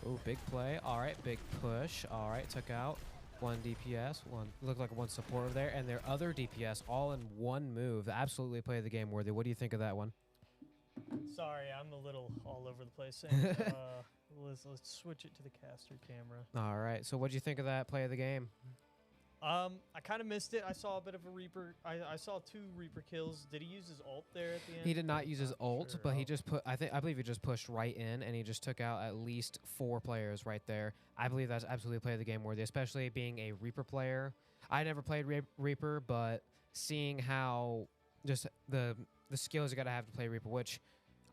Oh, big play. All right, big push. All right, took out one DPS. One looked like one supporter there, and their other DPS all in one move. Absolutely play the game worthy. What do you think of that one? Sorry, I'm a little all over the place. And, let's switch it to the caster camera. All right. So what do you think of that play of the game? I kind of missed it. I saw a bit of a Reaper. I saw 2 Reaper kills. Did he use his ult there at the end? He did not use his ult, sure. but he just put. I believe he just pushed right in, and he just took out at least 4 players right there. I believe that's absolutely play of the game worthy, especially being a Reaper player. I never played Reaper, but seeing how just the skills you got to have to play Reaper, which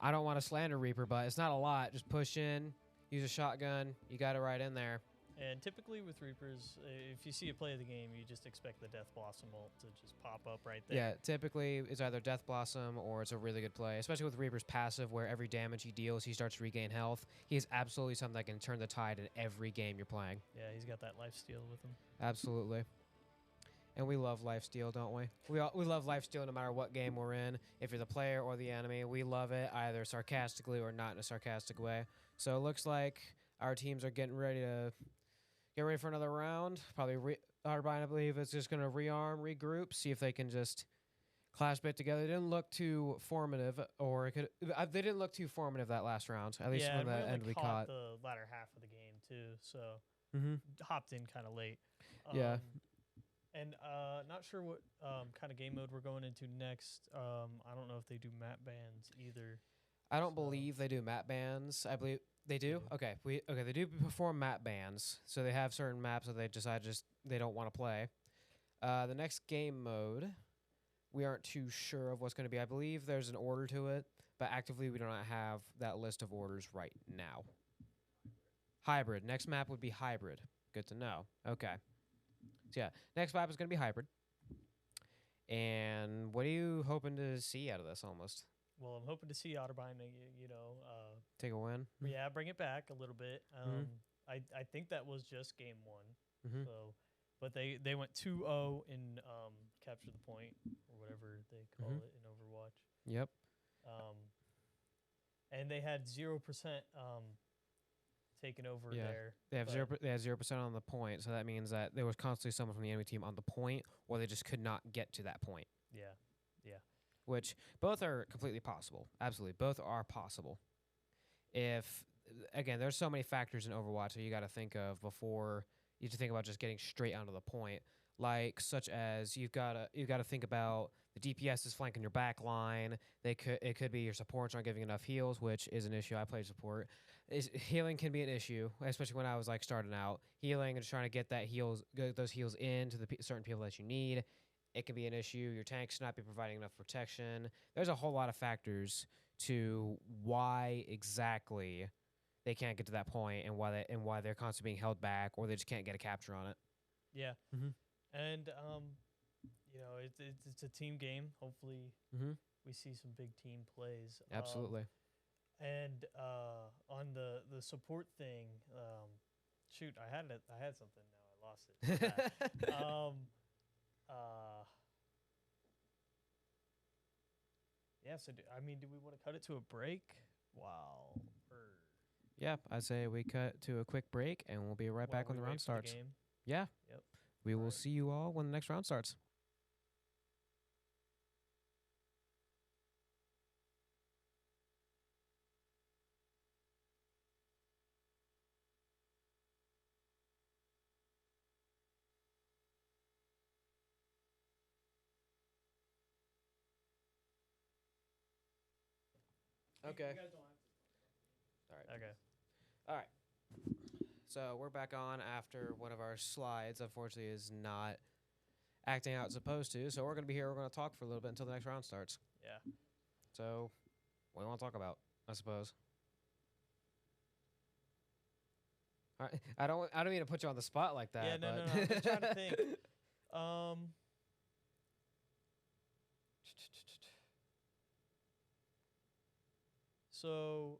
I don't want to slander Reaper, but it's not a lot. Just push in, use a shotgun. You got it right in there. And typically with Reapers, if you see a play of the game, you just expect the Death Blossom ult to just pop up right there. Yeah, typically it's either Death Blossom or it's a really good play, especially with Reaper's passive where every damage he deals, he starts to regain health. He is absolutely something that can turn the tide in every game you're playing. Yeah, he's got that lifesteal with him. Absolutely. And we love lifesteal, don't we? We love lifesteal no matter what game we're in. If you're the player or the enemy, we love it either sarcastically or not in a sarcastic way. So it looks like our teams are getting ready to get ready for another round. Probably Otterbein, I believe, is just going to rearm, regroup, see if they can just clash bit together. It didn't look too formative, or they didn't look too formative that last round. At least when the really end we caught the latter half of the game too. So hopped in kind of late. Yeah. And not sure what kind of game mode we're going into next. I don't know if they do map bans either. I don't believe they do map bans. I believe they do. Okay, they do perform map bans. So they have certain maps that they decide they don't want to play. The next game mode, we aren't too sure of what's going to be. I believe there's an order to it, but actively we do not have that list of orders right now. Hybrid. Next map would be hybrid. Good to know. Okay. So yeah, next map is going to be hybrid. And what are you hoping to see out of this almost? Well, I'm hoping to see Otterbein, take a win. Yeah, bring it back a little bit. I think that was just game 1. So, but they went 2-0 in capture the point or whatever they call it in Overwatch. Yep. And they had 0% taken over there. They have 0% on the point, so that means that there was constantly someone from the enemy team on the point, or they just could not get to that point. Yeah. Which both are completely possible. Absolutely, both are possible. Again, there's so many factors in Overwatch that you got to think of before you think about just getting straight onto the point. Like such as you've got to think about the DPS is flanking your back line. It could be your supports aren't giving enough heals, which is an issue. I play support. Healing can be an issue, especially when I was like starting out. Healing and just trying to get those heals into the certain people that you need. It can be an issue. Your tank should not be providing enough protection. There's a whole lot of factors to why exactly they can't get to that point and why they're constantly being held back or they just can't get a capture on it. Yeah. And it's a team game. Hopefully we see some big team plays. Absolutely. And on the support thing, shoot, I had something, now I lost it. Yeah, so do we want to cut it to a break? Wow. Yeah, I say we cut to a quick break and we'll be right back when the round starts. Yeah. Yep. We will see you all when the next round starts. Okay. You guys don't have to. All right. Okay. All right. So we're back on after one of our slides, unfortunately, is not acting out it's supposed to. So we're going to be here. We're going to talk for a little bit until the next round starts. Yeah. So what do you want to talk about, I suppose? All right. I don't mean to put you on the spot like that. Yeah, no. but I'm just trying to think. So,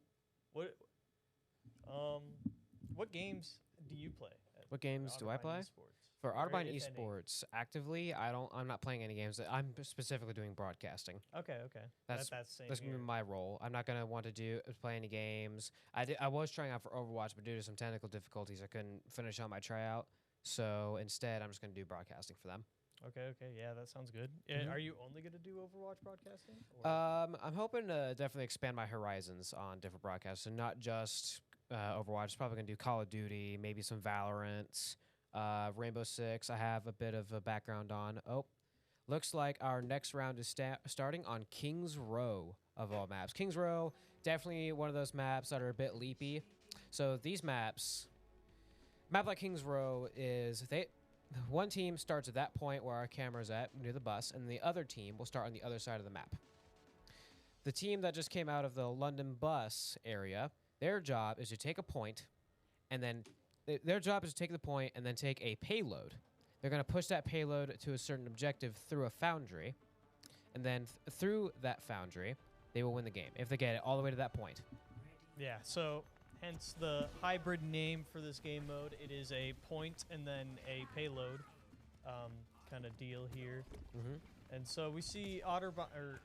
what games do you play? What games do I play? Esports? For Or Otterbein if any? Esports, actively, I'm not playing any games. I'm specifically doing broadcasting. Okay, okay. That's Same that's gonna here. be my role. I'm not gonna want to play any games. I was trying out for Overwatch, but due to some technical difficulties, I couldn't finish on my tryout. So instead, I'm just gonna do broadcasting for them. Okay, okay. Yeah, that sounds good. Mhm. Are you only gonna do Overwatch broadcasting? Or? I'm hoping to definitely expand my horizons on different broadcasts, and not just Overwatch. Probably gonna do Call of Duty, maybe some Valorant, Rainbow Six. I have a bit of a background on. Oh, looks like our next round is starting on Kings Row of all maps. Kings Row, definitely one of those maps that are a bit leapy. So these maps, map like Kings Row is one team starts at that point where our camera's at near the bus, and the other team will start on the other side of the map. The team that just came out of the London bus area, their job is to take a point, and then their job is to take the point and then take a payload. They're going to push that payload to a certain objective through a foundry, and then through that foundry, they will win the game if they get it all the way to that point. Yeah, so hence the hybrid name for this game mode. It is a point and then a payload kind of deal here. Mm-hmm. And so we see Otterbein, or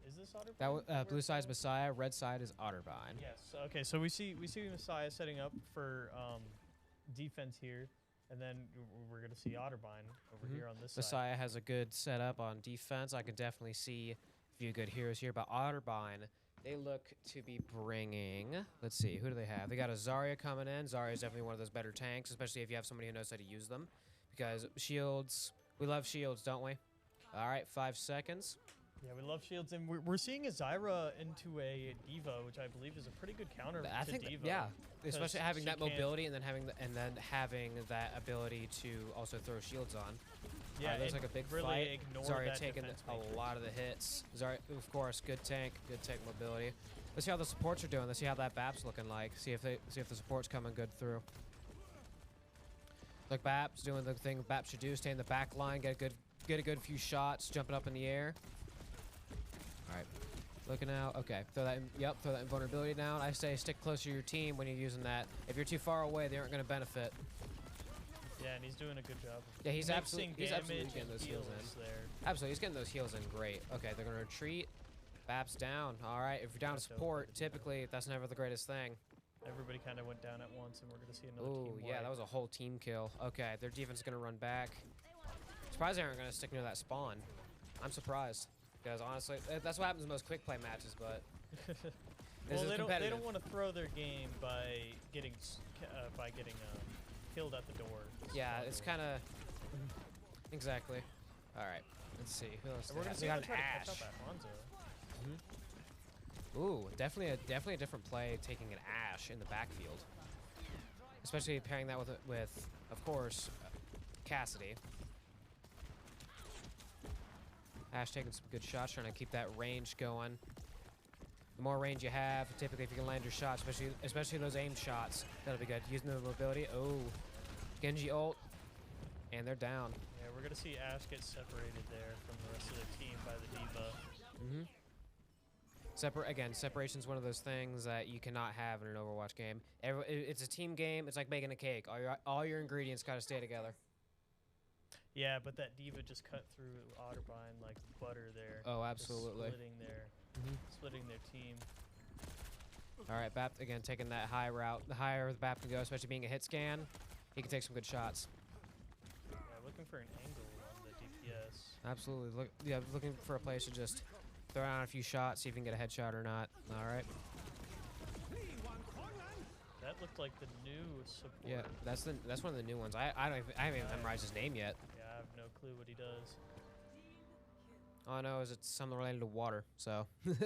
is this Otterbein? That blue side is Messiah, red side is Otterbein. Yes. Okay, so we see Messiah setting up for defense here, and then we're gonna see Otterbein over here on this side. Messiah has a good setup on defense. I can definitely see a few good heroes here, but Otterbein, they look to be bringing, let's see, who do they have? They got a Zarya coming in. Zarya is definitely one of those better tanks, especially if you have somebody who knows how to use them, because shields, we love shields, don't we? All right, 5 seconds. Yeah, we love shields, and we're seeing a Zyra into a D.Va, which I believe is a pretty good counter I to think D.Va. yeah, especially having she that can't- mobility and then having that ability to also throw shields on. Yeah, looks and like a big really fight. ignore Zarya that taking defense a matrix. lot of the hits. Zarya, of course, good tank mobility. Let's see how the supports are doing. Let's see how that BAP's looking like. See if the support's coming good through. Look, BAP's doing the thing BAP should do. Stay in the back line, get a good few shots, jumping up in the air. All right, looking out. Okay, throw that invulnerability down. I say stick close to your team when you're using that. If you're too far away, they aren't going to benefit. Yeah, and he's doing a good job. Yeah, he's absolutely damage getting those and heals in. there. Absolutely, he's getting those heals in great. Okay, they're going to retreat. BAP's down. All right, if you're down to support, typically that's never the greatest thing. Everybody kind of went down at once, and we're going to see another Oh, team yeah, wipe. that was a whole team kill. Okay, their defense is going to run back. Surprised they aren't going to stick near that spawn. I'm surprised. Because honestly, that's what happens in most quick play matches, but well, they don't want to throw their game by getting killed at the door. Yeah, it's kind of exactly. All right, let's see who else. And we're gonna see got them try to catch Ashe. up at Hanzo. Ooh, definitely a different play taking an Ashe in the backfield, especially pairing that with of course, Cassidy. Ashe taking some good shots, trying to keep that range going. The more range you have, typically if you can land your shots, especially those aimed shots, that'll be good. Using the mobility. Oh, Genji ult, and they're down. Yeah, we're gonna see Ashe get separated there from the rest of the team by the D.Va. Separation's one of those things that you cannot have in an Overwatch game. It's a team game. It's like baking a cake. All your ingredients gotta stay together. Yeah, but that D.Va just cut through Otterbein like butter there. Oh, Just absolutely. splitting their team. All right, BAP again taking that high route. The higher the BAP can go, especially being a hit scan, he can take some good shots. Yeah, looking for an angle on the DPS. Absolutely. Looking for a place to just throw down a few shots, see if you can get a headshot or not. All right. That looked like the new support. Yeah, that's one of the new ones. I haven't even memorized his name yet. Yeah, I have no clue what he does. All I know is it's something related to water. So And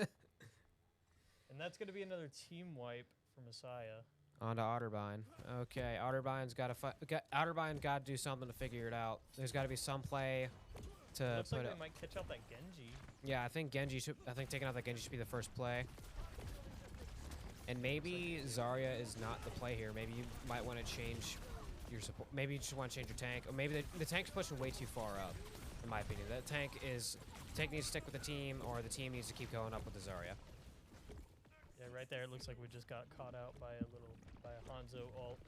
that's going to be another team wipe for Messiah. on to Otterbein. Okay, Otterbein's got to Otterbein got to do something to figure it out. There's got to be some play to Looks put like it. they might catch out that Genji. Yeah, I think taking out that Genji should be the first play. And maybe Zarya is not the play here. Maybe you might want to change your support. Maybe you just want to change your tank. Or maybe the tank's pushing way too far up, in my opinion. That tank needs to stick with the team, or the team needs to keep going up with the Zarya. Yeah, right there. It looks like we just got caught out by a Hanzo ult.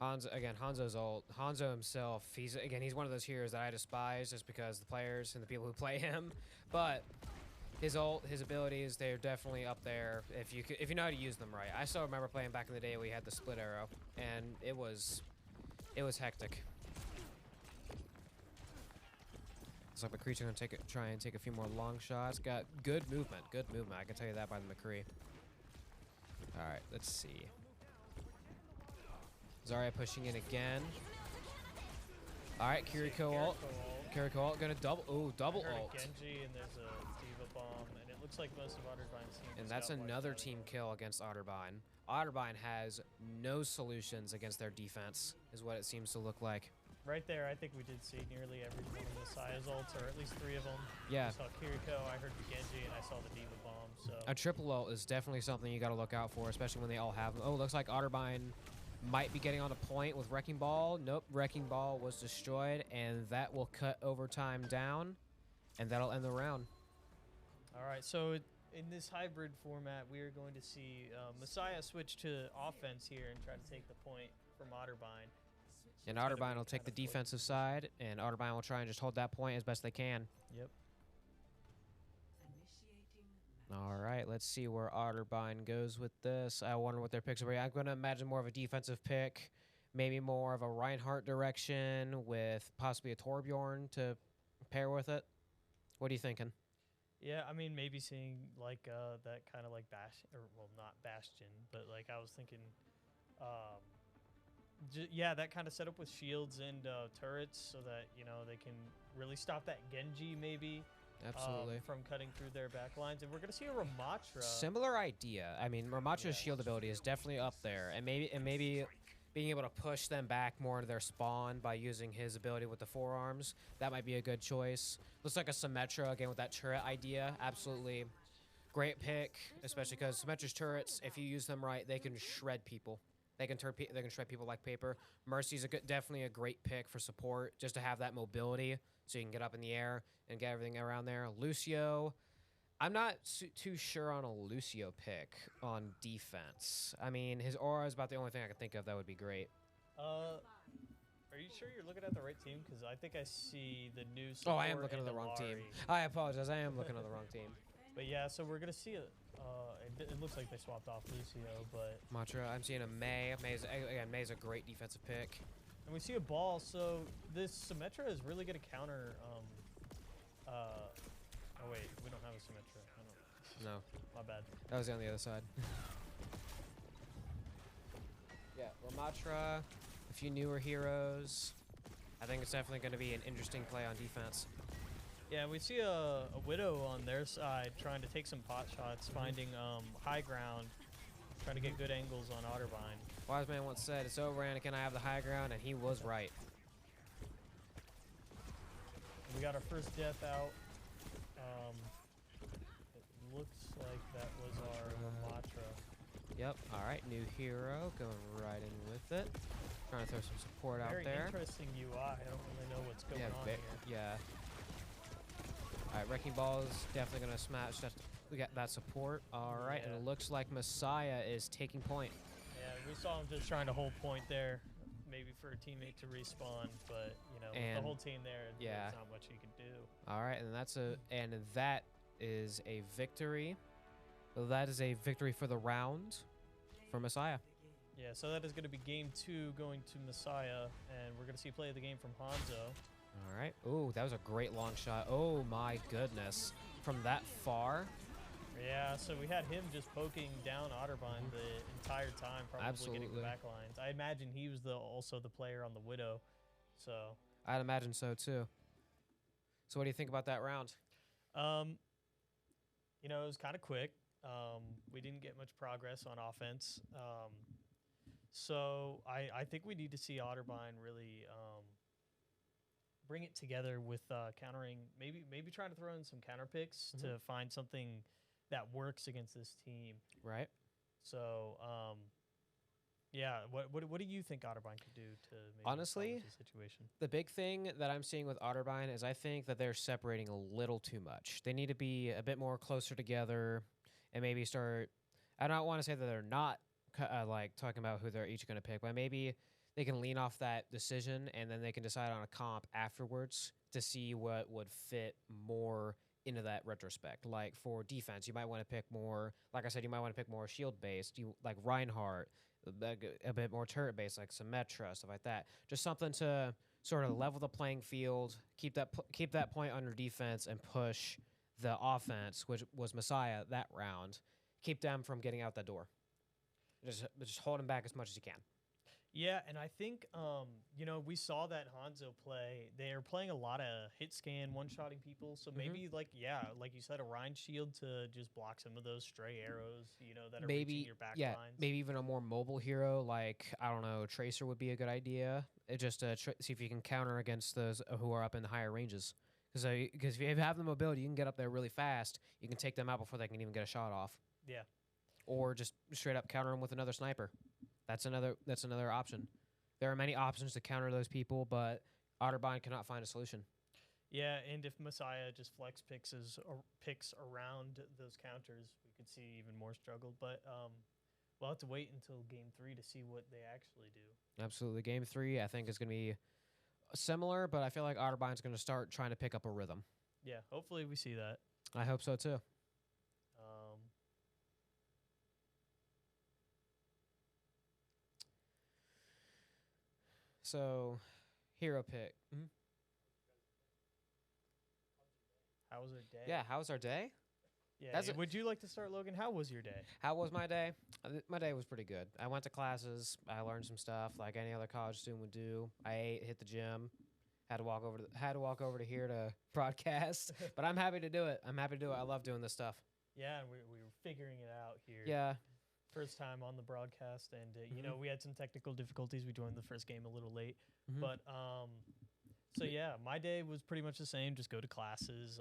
Hanzo's ult. Hanzo himself, he's one of those heroes that I despise just because the players and the people who play him. But his ult, his abilities, they're definitely up there if you know how to use them right. I still remember playing back in the day we had the split arrow, and it was hectic. Looks like McCree's gonna try and take a few more long shots. Got good movement. I can tell you that by the McCree. All right, let's see. Zarya pushing in again. All right, Kiriko ult. Kiriko ult gonna double ult. Genji and there's a Diva bomb, and it looks like most of Otterbein's team. And that's another team kill against Otterbein. Otterbein has no solutions against their defense, is what it seems to look like. Right there, I think we did see nearly every one of Messiah's ults, or at least 3 of them. Yeah. I saw Kiriko, I heard the Genji, and I saw the Diva bomb. So A triple ult is definitely something you got to look out for, especially when they all have them. Oh, looks like Otterbein might be getting on a point with Wrecking Ball. Nope, Wrecking Ball was destroyed, and that will cut overtime down, and that'll end the round. All right, so in this hybrid format, we are going to see Messiah switch to offense here and try to take the point from Otterbein. And Otterbein will take the defensive side, and Otterbein will try and just hold that point as best they can. Yep. All right, let's see where Otterbein goes with this. I wonder what their picks are. I'm going to imagine more of a defensive pick, maybe more of a Reinhardt direction with possibly a Torbjorn to pair with it. What are you thinking? Yeah, I mean, maybe seeing like that kind of like not Bastion, but like I was thinking, yeah, that kind of setup with shields and turrets so that, you know, they can really stop that Genji maybe. Absolutely. From cutting through their back lines. And we're going to see a Ramatra. Similar idea. I mean, Ramatra's shield ability is definitely up there. And maybe being able to push them back more into their spawn by using his ability with the forearms, that might be a good choice. Looks like a Symmetra, again, with that turret idea. Absolutely great pick, especially because Symmetra's turrets, if you use them right, they can shred people. They can shred people like paper. Mercy's definitely a great pick for support, just to have that mobility so you can get up in the air and get everything around there. Lucio, I'm not too sure on a Lucio pick on defense. I mean, his aura is about the only thing I can think of that would be great. Are you sure you're looking at the right team? Because I think I see the new. Oh, I am looking at the wrong team. I apologize. I am looking at the wrong team. But yeah, so we're gonna see it. It looks like they swapped off Lucio, but Matra, I'm seeing a Mei. May's a great defensive pick. And we see a ball, so this Symmetra is really gonna counter. Oh wait, we don't have a Symmetra. No. My bad. That was on the other side. Yeah, Ramatra, a few newer heroes. I think it's definitely going to be an interesting play on defense. Yeah, we see a Widow on their side trying to take some pot shots, finding high ground, trying to get good angles on Otterbein. Wise man once said, "It's over, Anakin. I have the high ground," and he was right. We got our first death out. It looks like that was our Ramatra. Yep. All right, new hero going right in with it. Trying to throw some support out there. Very interesting UI. I don't really know what's going on here. Yeah. All right, Wrecking Ball is definitely going to smash that. We got that support. All right, and it looks like Messiah is taking point. Yeah, we saw him just trying to hold point there, maybe for a teammate to respawn, but you know, with the whole team there, there's not much he can do. All right, and that is a victory. Well, that is a victory for the round for Messiah. Yeah, so that is going to be game 2 going to Messiah, and we're going to see play of the game from Hanzo. All right. Oh, that was a great long shot. Oh, my goodness. From that far? Yeah, so we had him just poking down Otterbein the entire time, probably getting the back lines. I imagine he was also the player on the Widow, so. I'd imagine so, too. So what do you think about that round? You know, it was kind of quick. We didn't get much progress on offense. So I think we need to see Otterbein really bring it together with countering, maybe trying to throw in some counter picks to find something that works against this team. Right. So, yeah, what do you think Otterbein could do to maybe honestly salvage the situation? The big thing that I'm seeing with Otterbein is I think that they're separating a little too much. They need to be a bit more closer together and maybe start. I don't want to say that they're not like talking about who they're each going to pick, but maybe they can lean off that decision, and then they can decide on a comp afterwards to see what would fit more into that retrospect. Like for defense, you might want to pick more. Like I said, you might want to pick more shield based. You like Reinhardt, a bit more turret based, like Symmetra, stuff like that. Just something to sort of level the playing field, keep that point under defense, and push the offense, which was Messiah that round. Keep them from getting out that door. Just hold them back as much as you can. Yeah, and I think we saw that Hanzo play. They're playing a lot of hit scan, one-shotting people. So maybe like you said, a Rhine shield to just block some of those stray arrows, that are reaching your back lines. Maybe even a more mobile hero like I don't know, Tracer would be a good idea. It just see if you can counter against those who are up in the higher ranges. Because if you have the mobility, you can get up there really fast. You can take them out before they can even get a shot off. Yeah. Or just straight up counter them with another sniper. That's another option. There are many options to counter those people, but Otterbein cannot find a solution. Yeah, and if Messiah just flex picks around those counters, we could see even more struggle. But we'll have to wait until Game 3 to see what they actually do. Absolutely. Game 3, I think, is going to be similar, but I feel like Otterbein's going to start trying to pick up a rhythm. Yeah, hopefully we see that. I hope so, too. So, hero pick. Mm-hmm. How was our day? Yeah, how was our day? Yeah. Would you like to start, Logan? How was your day? How was my day? My day was pretty good. I went to classes. I learned some stuff like any other college student would do. I ate, hit the gym. Had to walk over to here to broadcast, but I'm happy to do it. I love doing this stuff. Yeah, and we were figuring it out here. Yeah. First time on the broadcast, and we had some technical difficulties. We joined the first game a little late, but so yeah, my day was pretty much the same. Just go to classes,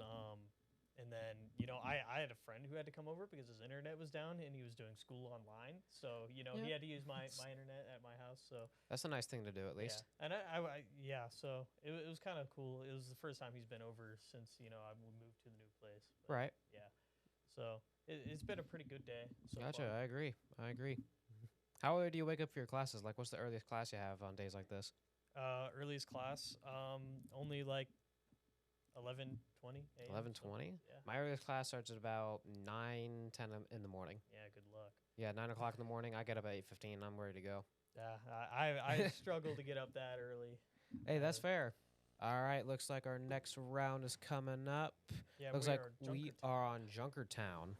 and then I had a friend who had to come over because his internet was down and he was doing school online. So he had to use my internet at my house. So that's a nice thing to do, at least. Yeah. And so it was kind of cool. It was the first time he's been over since I moved to the new place. But right. Yeah. So it's been a pretty good day. So gotcha. far. I agree. How early do you wake up for your classes? Like, what's the earliest class you have on days like this? Earliest class, only like 11:20 a.m. 11:20? So, yeah. My earliest class starts at about 9, 10 in the morning. Yeah, good luck. Yeah, 9 o'clock in the morning. I get up at 8:15. I'm ready to go. Yeah, I struggle to get up that early. Hey, that's fair. All right, looks like our next round is coming up. Yeah, looks like we are on Junkertown.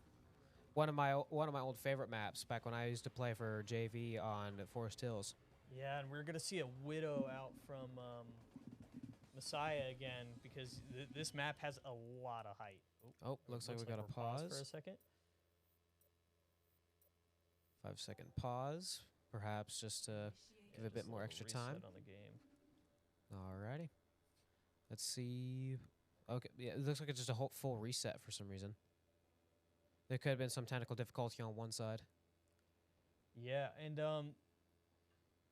One of my old favorite maps back when I used to play for JV on Forest Hills. Yeah, and we're gonna see a Widow out from Messiah again because this map has a lot of height. Oh, looks like we got a pause for a second. 5-second pause, perhaps just to give a bit more extra time on the game. Alrighty, let's see. Okay, yeah, it looks like it's just a whole full reset for some reason. There could have been some technical difficulty on one side. Yeah, and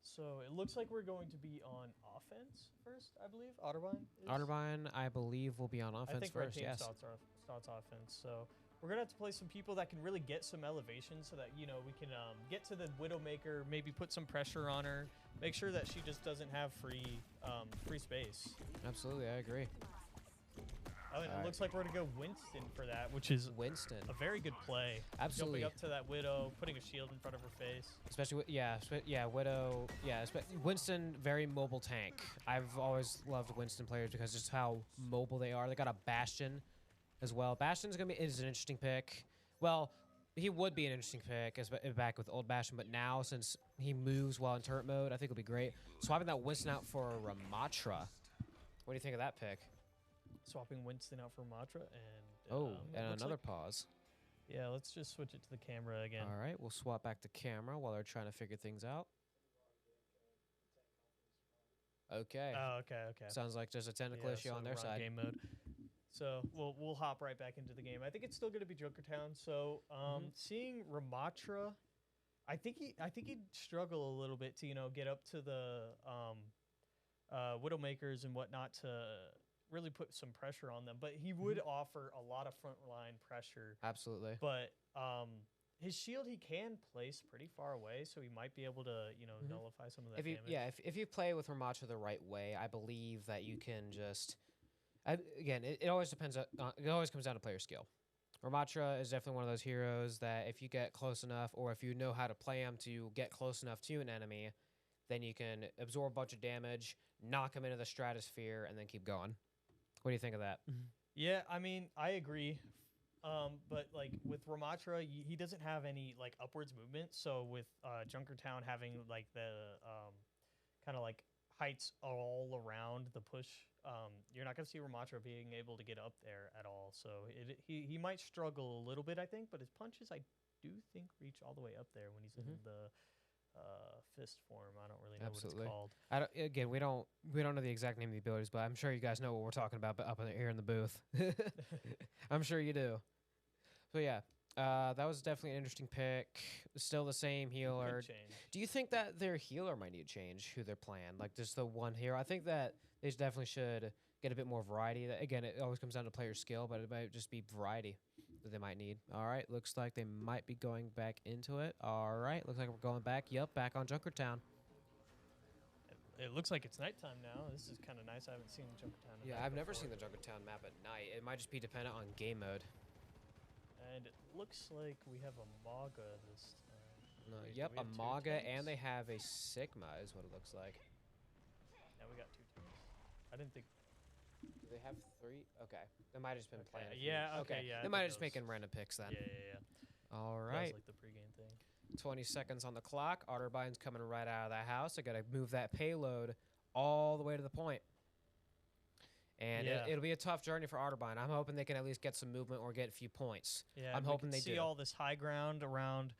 so it looks like we're going to be on offense first, I believe. Otterbein, I believe, will be on offense first. Yes. Starts offense. So we're gonna have to play some people that can really get some elevation, so that we can get to the Widowmaker, maybe put some pressure on her, make sure that she just doesn't have free space. Absolutely, I agree. Oh, and it looks like we're going to go Winston for that, which is Winston. A very good play. Absolutely. Jumping up to that Widow, putting a shield in front of her face. Especially, Widow. Yeah, Winston, very mobile tank. I've always loved Winston players because just how mobile they are. They got a Bastion as well. Bastion's is an interesting pick. Well, he would be an interesting pick back with old Bastion, but now since he moves while in turret mode, I think it'll be great. Swapping that Winston out for Ramatra. What do you think of that pick? Swapping Winston out for Matra and and another pause. Yeah, let's just switch it to the camera again. All right, we'll swap back to camera while they're trying to figure things out. Okay. Oh, okay. Sounds like there's a technical issue on their side. Game mode. So we'll hop right back into the game. I think it's still going to be Junkertown. So seeing Ramatra, I think he'd struggle a little bit to get up to the Widowmakers and whatnot to really put some pressure on them, but he would offer a lot of frontline pressure. Absolutely. But his shield he can place pretty far away, so he might be able to, you know, Mhm. nullify some of that If you damage. yeah, if you play with Ramacha the right way, I believe that you can just. Again, it always depends. It always comes down to player skill. Ramatra is definitely one of those heroes that if you get close enough, or if you know how to play him to get close enough to an enemy, then you can absorb a bunch of damage, knock him into the stratosphere, and then keep going. What do you think of that? Yeah, I mean, I agree. But like with Ramatra, he doesn't have any like upwards movement. So with Junkertown having like the kind of like heights all around the push, you're not gonna see Ramatra being able to get up there at all. So he might struggle a little bit, I think. But his punches, I do think, reach all the way up there when he's in the fist form. I don't really know what Absolutely. it's called. Again, we don't know the exact name of the abilities, but I'm sure you guys know what we're talking about. But up in here in the booth, I'm sure you do. So yeah, that was definitely an interesting pick. Still the same healer. Could change. Do you think that their healer might need to change who they're playing? Like just the one hero. I think that they definitely should get a bit more variety. Again, it always comes down to player skill, but it might just be variety that they might need. All right, looks like they might be going back into it. All right, looks like we're going back. Yep, back on Junkertown. It looks like it's nighttime now. This is kind of nice. I haven't seen Junkertown. Yeah, I've never seen the Junkertown map at night. It might just be dependent on game mode. And it looks like we have a Maga this time. No, Wait, do yep, we a have two Maga, and tanks? they have a Sigma is what it looks like. Yeah, we got 2 tanks. I didn't think. Do they have 3? Okay. They might have just been playing. Yeah, okay, yeah. They might have just making random picks then. Yeah. All That right. was like the pregame thing. 20 seconds on the clock. Otterbein's coming right out of the house. I got to move that payload all the way to the point. And Yeah. it'll be a tough journey for Otterbein. I'm hoping they can at least get some movement or get a few points. Yeah, I'm we hoping can they see do. all this high ground around,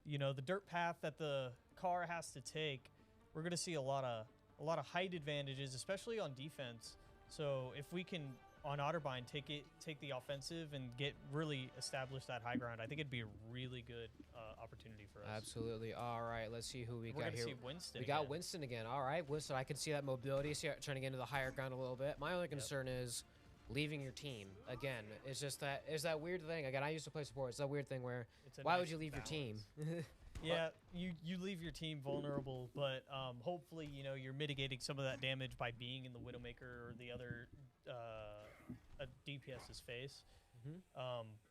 you know, the dirt path that the car has to take. We're gonna see a lot of height advantages, especially on defense. So if we can on Otterbein take the offensive and get really establish that high ground, I think it'd be a really good opportunity for us. Absolutely. All right, let's see who we We're got gonna here. see Winston. We got again. Winston again. All right, Winston, I can see that mobility, trying to get into the higher ground a little bit. My only concern is leaving your team. Again, it's just that weird thing. Again, I used to play support. It's that weird thing where It's a why nice would you leave balance. your team? Yeah, you leave your team vulnerable, but hopefully, you know, you're mitigating some of that damage by being in the Widowmaker or the other DPS's face.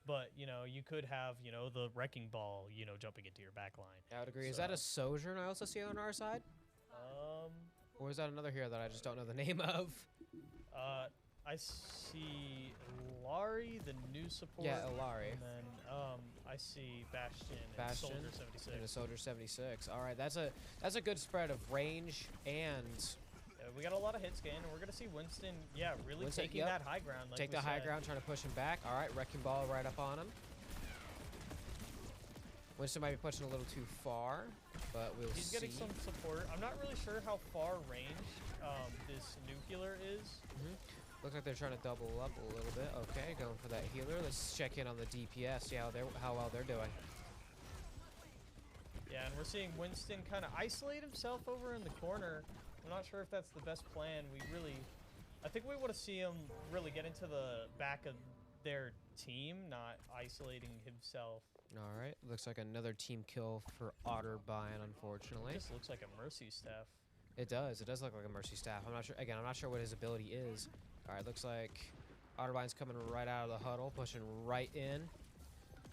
But, you know, you could have, you know, the Wrecking Ball, you know, jumping into your back line. I would agree. Is that a Sojourn I also see on our side? Or is that another hero that I just don't know the name of? I see Ilari, the new support. Yeah, Ilari. And then I see Bastion and Bastion Soldier 76. and a Soldier 76. All right, that's a good spread of range and We got a lot of hit scan, and we're going to see Winston, really Winston, taking yep. that high ground. Like take we the high said. ground, trying to push him back. All right, Wrecking Ball right up on him. Winston might be pushing a little too far, but we'll see. He's getting some support. I'm not really sure how far range this new healer is. Looks like they're trying to double up a little bit. Okay, going for that healer. Let's check in on the DPS, see how well they're doing. Yeah, and we're seeing Winston kind of isolate himself over in the corner. I'm not sure if that's the best plan. I think we want to see him really get into the back of their team, not isolating himself. All right, looks like another team kill for Otterbein, unfortunately. It just looks like a mercy staff. It does. It does look like a mercy staff. I'm not sure. Again, I'm not sure what his ability is. All right, looks like Otterbein's coming right out of the huddle, pushing right in.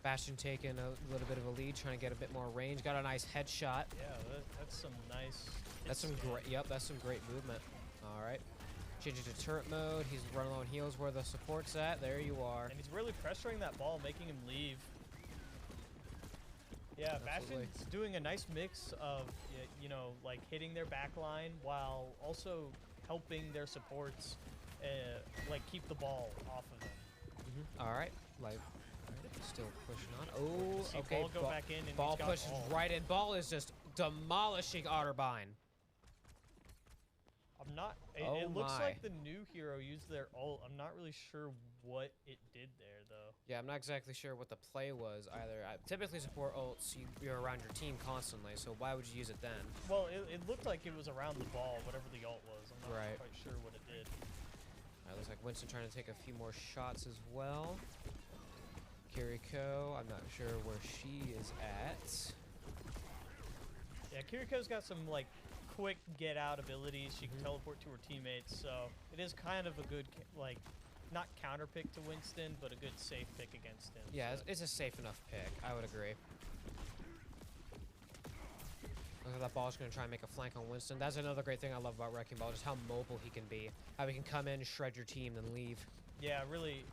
Bastion taking a little bit of a lead, trying to get a bit more range. Got a nice headshot. Yeah, that's some nice. That's some great. Yep, that's some great movement. All right, changing to turret mode. He's running low on heals where the support's at. There you are. And he's really pressuring that ball, making him leave. Yeah, Absolutely. Bastion's doing a nice mix of, you know, like hitting their back line while also helping their supports, like keep the ball off of them. All right, like still pushing on. Oh, See okay. Ball go back in and Ball he's got pushes all. right in. Ball is just demolishing Otterbein. I'm not. Oh It looks my. like the new hero used their ult. I'm not really sure what it did there though. Yeah, I'm not exactly sure what the play was either. I typically support ults. You're around your team constantly, so why would you use it then? Well, it looked like it was around the ball, whatever the ult was. I'm not Right. quite sure what it did. All right, looks like Winston trying to take a few more shots as well. Kiriko, I'm not sure where she is at. Yeah, Kiriko's got some like quick get out abilities. She can teleport to her teammates, so it is kind of a good like not counter pick to Winston, but a good safe pick against him. Yeah, so. it's a safe enough pick. I would agree. Looks like that ball's going to try and make a flank on Winston. That's another great thing I love about Wrecking Ball, just how mobile he can be. How he can come in, shred your team, then leave. Yeah, really,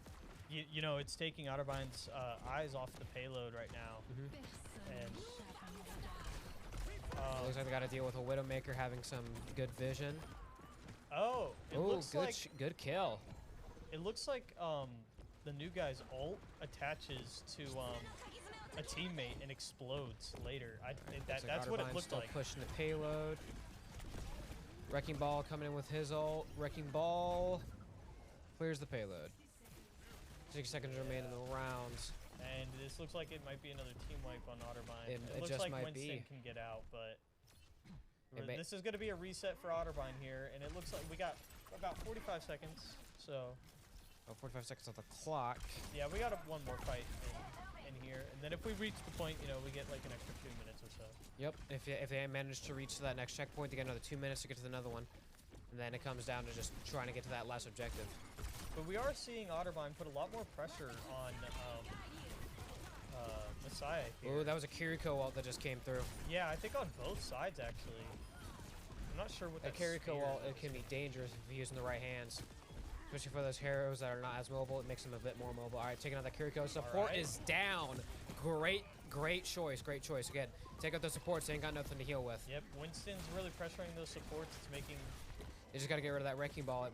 you know, it's taking Otterbein's eyes off the payload right now. And looks like they got to deal with a Widowmaker having some good vision. oh, it looks good, like good kill. it looks like the new guy's ult attaches to a teammate and explodes later. That's what it looked still like. Pushing the payload. Wrecking Ball coming in with his ult. Wrecking Ball clears the payload. 6 seconds remain in the round. And this looks like it might be another team wipe on Otterbein. It looks just like might Winston be. can get out, but This is going to be a reset for Otterbein here, and it looks like we got about 45 seconds. So, 45 seconds on the clock. yeah, we got one more fight in here, and then if we reach the point, you know, we get like an extra 2 minutes or so. Yep. If they manage to reach to that next checkpoint, they get another 2 minutes to get to another one, and then it comes down to just trying to get to that last objective. But we are seeing Otterbein put a lot more pressure on Messiah here. Ooh, that was a Kiriko ult that just came through. Yeah, I think on both sides actually. I'm not sure what That that Kiriko spear ult, it is. can be dangerous if you're using the right hands. Especially for those heroes that are not as mobile, it makes them a bit more mobile. All right, taking out that Kiriko. Support is down. Great choice. Again, take out the supports. They ain't got nothing to heal with. Yep, Winston's really pressuring those supports. It's making. They just got to get rid of that Wrecking Ball,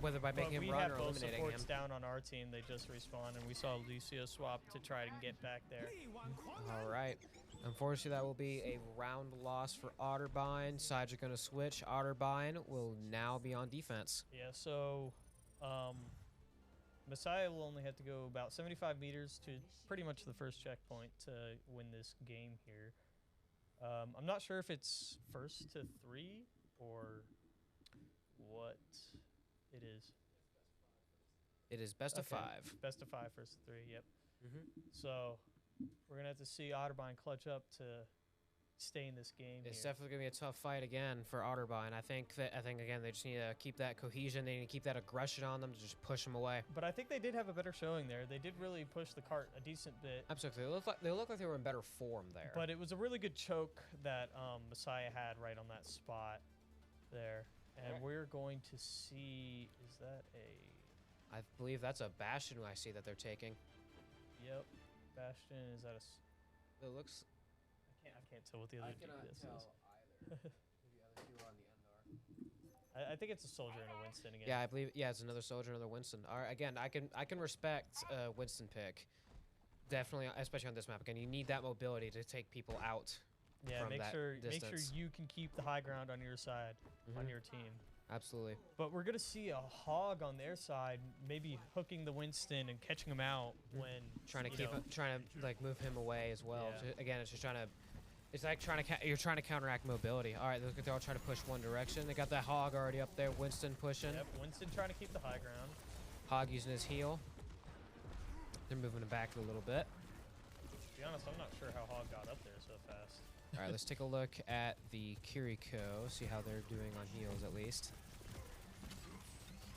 whether by making him run or eliminating him. We have both supports down on our team. They just respawned, and we saw Lucio swap to try and get back there. All right. Unfortunately, that will be a round loss for Otterbein. Sides are going to switch. Otterbein will now be on defense. Yeah, so Messiah will only have to go about 75 meters to pretty much the first checkpoint to win this game here. I'm not sure if it's first to 3 or what it is. It is best of 5. Best of 5, first to 3, yep. So we're going to have to see Otterbein clutch up to stay in this game it's here. definitely going to be a tough fight again for Otterbein. I think again they just need to keep that cohesion. They need to keep that aggression on them to just push them away. But I think they did have a better showing there. They did really push the cart a decent bit. Absolutely, they look like they were in better form there. But it was a really good choke that Messiah had right on that spot there. And we're going to see, is that a... I believe that's a Bastion I see that they're taking. Yep, Bastion, is that a... It looks... I can't tell what the other DPS is. either. The other two are on the Endor. I think it's a soldier and a Winston again. Yeah, I believe. Yeah, it's another soldier, another Winston. All right, again, I can respect Winston pick. Definitely, especially on this map. Again, you need that mobility to take people out. Yeah, from make that sure distance. you can keep the high ground on your side, on your team. Absolutely. But we're gonna see a hog on their side, maybe hooking the Winston and catching him out when Trying to like move him away as well. Yeah. Again, it's just trying to. It's like you're trying to counteract mobility. All right, they're all trying to push one direction. They got that hog already up there. Winston pushing. Yep, Winston trying to keep the high ground. Hog using his heal. They're moving him back a little bit. To be honest, I'm not sure how Hog got up there so fast. All right, let's take a look at the Kiriko, see how they're doing on heals at least.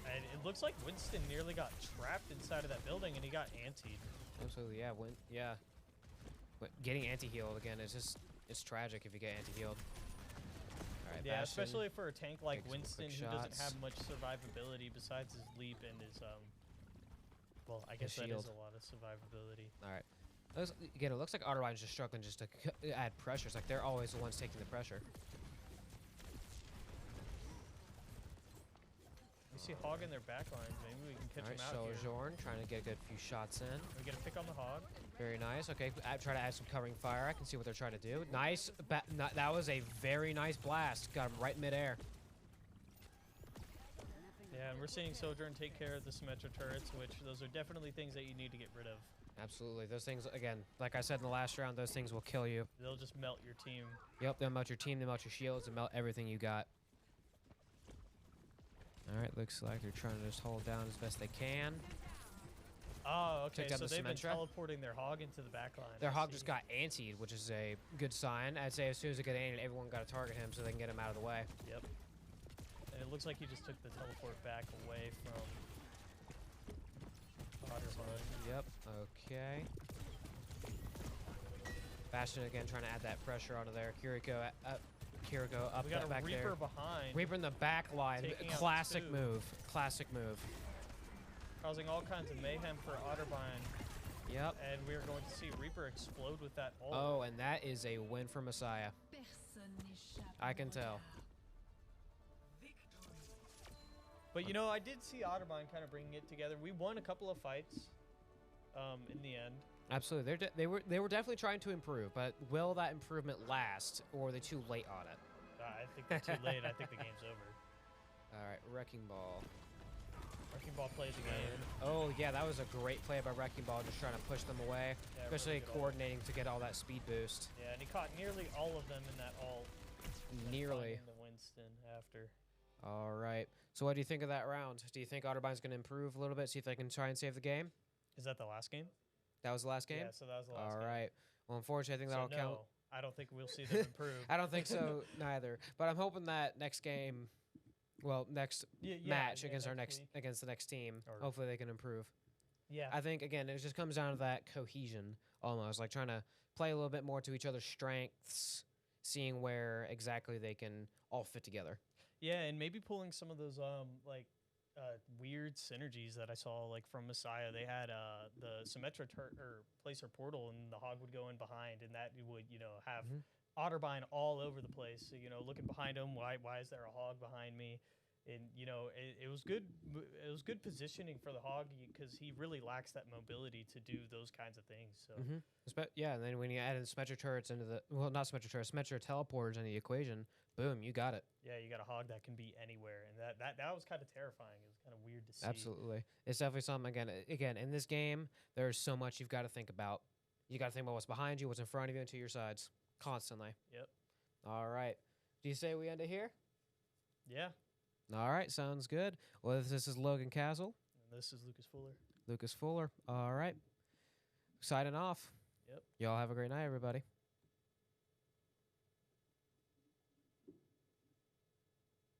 And it looks like Winston nearly got trapped inside of that building, and he got antied. Absolutely, yeah. But getting anti-healed again is just it's tragic if you get anti-healed. All right, Yeah, Bastion, especially for a tank like take some Winston quick who doesn't shots. have much survivability besides his leap and his well, I guess that shield. is a lot of survivability. All right. Again, it looks like Otterwein's just struggling just to add pressure. It's like they're always the ones taking the pressure. We see Hog in their back lines. Maybe we can catch All him right, out here. Sojourn trying to get a good few shots in. We get a pick on the Hog. Very nice. Okay, try to add some covering fire. I can see what they're trying to do. Nice. That was a very nice blast. Got him right midair. Yeah, and we're seeing Sojourn take care of the Symmetra turrets, which those are definitely things that you need to get rid of. Absolutely. Those things, again, like I said in the last round, those things will kill you. They'll just melt your team. Yep, they'll melt your team, they'll melt your shields, they'll melt everything you got. All right, looks like they're trying to just hold down as best they can. Oh, okay. Took down So the they've been Symmetra. teleporting their hog into the back line. Their I hog see. just got antied, which is a good sign. I'd say as soon as it got antied, everyone got to target him so they can get him out of the way. Yep. And it looks like he just took the teleport back away from Otterbein. Yep. Okay. Bastion again trying to add that pressure onto there. Kiriko up We got a back Reaper there. behind, Reaper in the back line. Taking out Classic two. move. Classic move. causing all kinds of mayhem for Otterbein. Yep. And we're going to see Reaper explode with that ult. Oh, and that is a win for Messiah. I can tell. But you know, I did see Otterbein kind of bringing it together. We won a couple of fights in the end. Absolutely. They were definitely trying to improve, but will that improvement last, or are they too late on it? I think they're too late. I think the game's over. All right, Wrecking Ball. Wrecking Ball plays the game. Oh, yeah, that was a great play by Wrecking Ball, just trying to push them away, Yeah, especially really good coordinating to get all that speed boost. Yeah, and he caught nearly all of them in that ult. Nearly. The Winston after. All right. So what do you think of that round? Do you think Otterbein's going to improve a little bit, see if they can try and save the game? Is that the last game? That was the last game? Yeah, so that was the last game. All right. Well, unfortunately, I think So that'll count. no, I don't think we'll see them improve. I don't think so neither. But I'm hoping that next game, well, next match against against the next team, Or- hopefully they can improve. Yeah. I think again it just comes down to that cohesion almost, like trying to play a little bit more to each other's strengths, seeing where exactly they can all fit together. Yeah, and maybe pulling some of those weird synergies that I saw like from Messiah. They had the Symmetra placer portal, and the hog would go in behind, and that would have Otterbein all over the place. So, looking behind him, why is there a hog behind me? And it was good. It was good positioning for the hog because he really lacks that mobility to do those kinds of things. So Yeah, and then when you add in Symmetra turrets into the not Symmetra turrets, Symmetra teleporters into the equation, boom, you got it. yeah, you got a hog that can be anywhere, and that was kind of terrifying. It was kind of weird to see. Absolutely, it's definitely something. Again, in this game, there's so much you've got to think about. You got to think about what's behind you, what's in front of you, and to your sides constantly. Yep. All right. Do you say we end it here? Yeah. All right, sounds good. Well, this is Logan Castle. And this is Lucas Fuller. Lucas Fuller. All right. Signing off. Yep. Y'all have a great night, everybody.